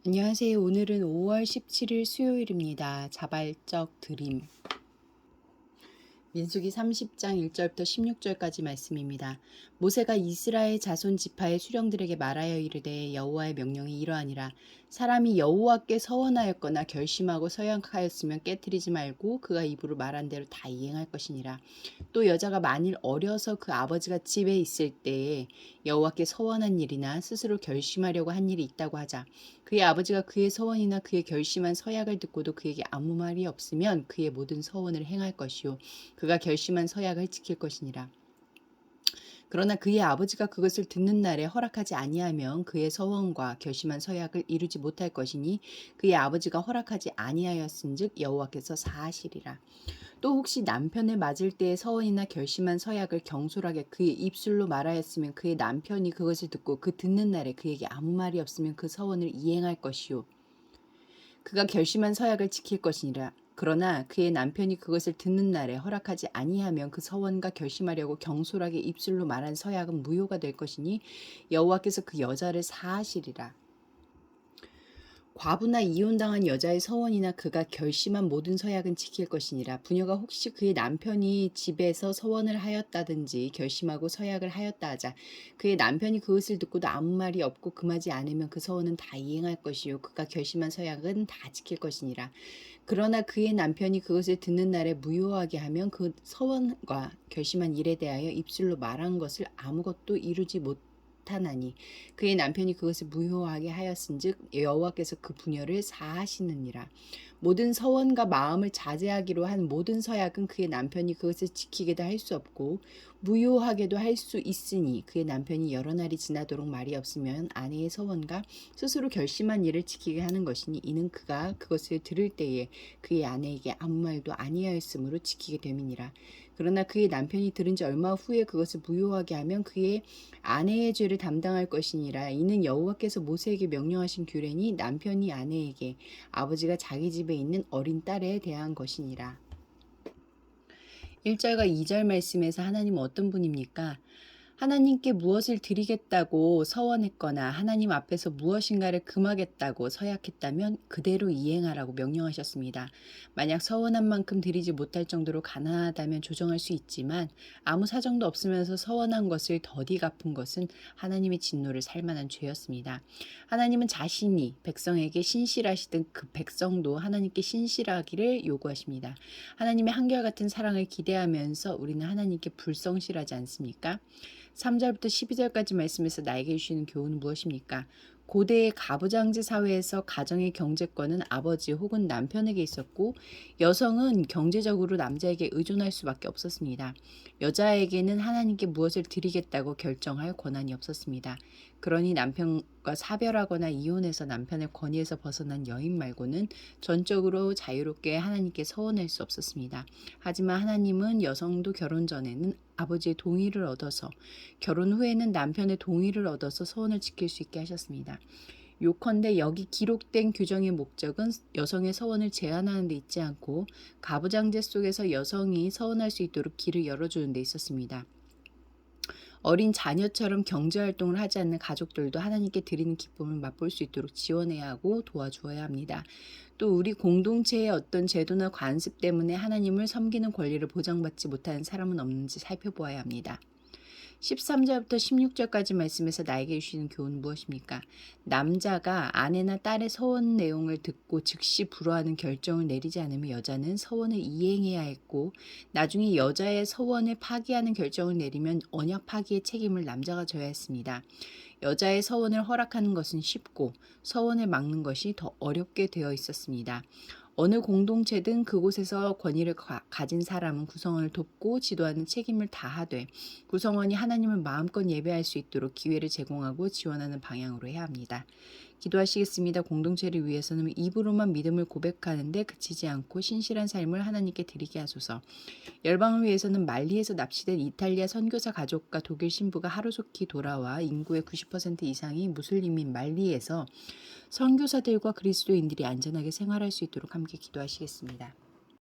안녕하세요. 오늘은 5월 17일 수요일입니다. 자발적 드림. 민수기 30장 1절부터 16절까지 말씀입니다. 모세가 이스라엘 자손 지파의 수령들에게 말하여 이르되 여호와의 명령이 이러하니라. 사람이 여호와께 서원하였거나 결심하고 서약하였으면 깨뜨리지 말고 그가 입으로 말한 대로 다 이행할 것이니라. 또 여자가 만일 어려서 그 아버지가 집에 있을 때에 여호와께 서원한 일이나 스스로 결심하려고 한 일이 있다고 하자. 그의 아버지가 그의 서원이나 그의 결심한 서약을 듣고도 그에게 아무 말이 없으면 그의 모든 서원을 행할 것이요 그가 결심한 서약을 지킬 것이니라. 그러나 그의 아버지가 그것을 듣는 날에 허락하지 아니하면 그의 서원과 결심한 서약을 이루지 못할 것이니 그의 아버지가 허락하지 아니하였은즉 여호와께서 사하시리라. 또 혹시 남편을 맞을 때에 서원이나 결심한 서약을 경솔하게 그의 입술로 말하였으면 그의 남편이 그것을 듣고 그 듣는 날에 그에게 아무 말이 없으면 그 서원을 이행할 것이요 그가 결심한 서약을 지킬 것이니라. 그러나 그의 남편이 그것을 듣는 날에 허락하지 아니하면 그 서원과 결심하려고 경솔하게 입술로 말한 서약은 무효가 될 것이니 여호와께서 그 여자를 사하시리라. 과부나 이혼당한 여자의 서원이나 그가 결심한 모든 서약은 지킬 것이니라. 부녀가 혹시 그의 남편이 집에서 서원을 하였다든지 결심하고 서약을 하였다 하자. 그의 남편이 그것을 듣고도 아무 말이 없고 금하지 않으면 그 서원은 다 이행할 것이요 그가 결심한 서약은 다 지킬 것이니라. 그러나 그의 남편이 그것을 듣는 날에 무효하게 하면 그 서원과 결심한 일에 대하여 입술로 말한 것을 아무것도 이루지 못하나니 그의 남편이 그것을 무효하게 하였은즉 여호와께서 그 부녀를 사하시느니라. 모든 서원과 마음을 자제하기로 한 모든 서약은 그의 남편이 그것을 지키게도 할 수 없고 무효하게도 할 수 있으니 그의 남편이 여러 날이 지나도록 말이 없으면 아내의 서원과 스스로 결심한 일을 지키게 하는 것이니 이는 그가 그것을 들을 때에 그의 아내에게 아무 말도 아니하였으므로 지키게 됨이니라. 그러나 그의 남편이 들은 지 얼마 후에 그것을 무효하게 하면 그의 아내의 죄를 담당할 것이니라. 이는 여호와께서 모세에게 명령하신 규례니 남편이 아내에게 아버지가 자기 집에 있는 어린 딸에 대한 것이니라. 1절과 2절 말씀에서 하나님은 어떤 분입니까? 하나님께 무엇을 드리겠다고 서원했거나 하나님 앞에서 무엇인가를 금하겠다고 서약했다면 그대로 이행하라고 명령하셨습니다. 만약 서원한 만큼 드리지 못할 정도로 가난하다면 조정할 수 있지만 아무 사정도 없으면서 서원한 것을 더디 갚은 것은 하나님의 진노를 살 만한 죄였습니다. 하나님은 자신이 백성에게 신실하시던 그 백성도 하나님께 신실하기를 요구하십니다. 하나님의 한결같은 사랑을 기대하면서 우리는 하나님께 불성실하지 않습니까? 3절부터 12절까지 말씀에서 나에게 주시는 교훈은 무엇입니까? 고대의 가부장제 사회에서 가정의 경제권은 아버지 혹은 남편에게 있었고 여성은 경제적으로 남자에게 의존할 수밖에 없었습니다. 여자에게는 하나님께 무엇을 드리겠다고 결정할 권한이 없었습니다. 그러니 남편과 사별하거나 이혼해서 남편의 권위에서 벗어난 여인 말고는 전적으로 자유롭게 하나님께 서원할 수 없었습니다. 하지만 하나님은 여성도 결혼 전에는 아버지의 동의를 얻어서 결혼 후에는 남편의 동의를 얻어서 서원을 지킬 수 있게 하셨습니다. 요컨대 여기 기록된 규정의 목적은 여성의 서원을 제한하는 데 있지 않고 가부장제 속에서 여성이 서원할 수 있도록 길을 열어주는 데 있었습니다. 어린 자녀처럼 경제활동을 하지 않는 가족들도 하나님께 드리는 기쁨을 맛볼 수 있도록 지원해야 하고 도와주어야 합니다. 또 우리 공동체의 어떤 제도나 관습 때문에 하나님을 섬기는 권리를 보장받지 못하는 사람은 없는지 살펴보아야 합니다. 13절부터 16절까지 말씀에서 나에게 주시는 교훈은 무엇입니까? 남자가 아내나 딸의 서원 내용을 듣고 즉시 불허하는 결정을 내리지 않으면 여자는 서원을 이행해야 했고 나중에 여자의 서원을 파기하는 결정을 내리면 언약 파기의 책임을 남자가 져야 했습니다. 여자의 서원을 허락하는 것은 쉽고 서원을 막는 것이 더 어렵게 되어 있었습니다. 어느 공동체든 그곳에서 권위를 가진 사람은 구성원을 돕고 지도하는 책임을 다하되 구성원이 하나님을 마음껏 예배할 수 있도록 기회를 제공하고 지원하는 방향으로 해야 합니다. 기도하시겠습니다. 공동체를 위해서는 입으로만 믿음을 고백하는데 그치지 않고 신실한 삶을 하나님께 드리게 하소서. 열방을 위해서는 말리에서 납치된 이탈리아 선교사 가족과 독일 신부가 하루속히 돌아와 인구의 90% 이상이 무슬림인 말리에서 선교사들과 그리스도인들이 안전하게 생활할 수 있도록 함께 기도하시겠습니다.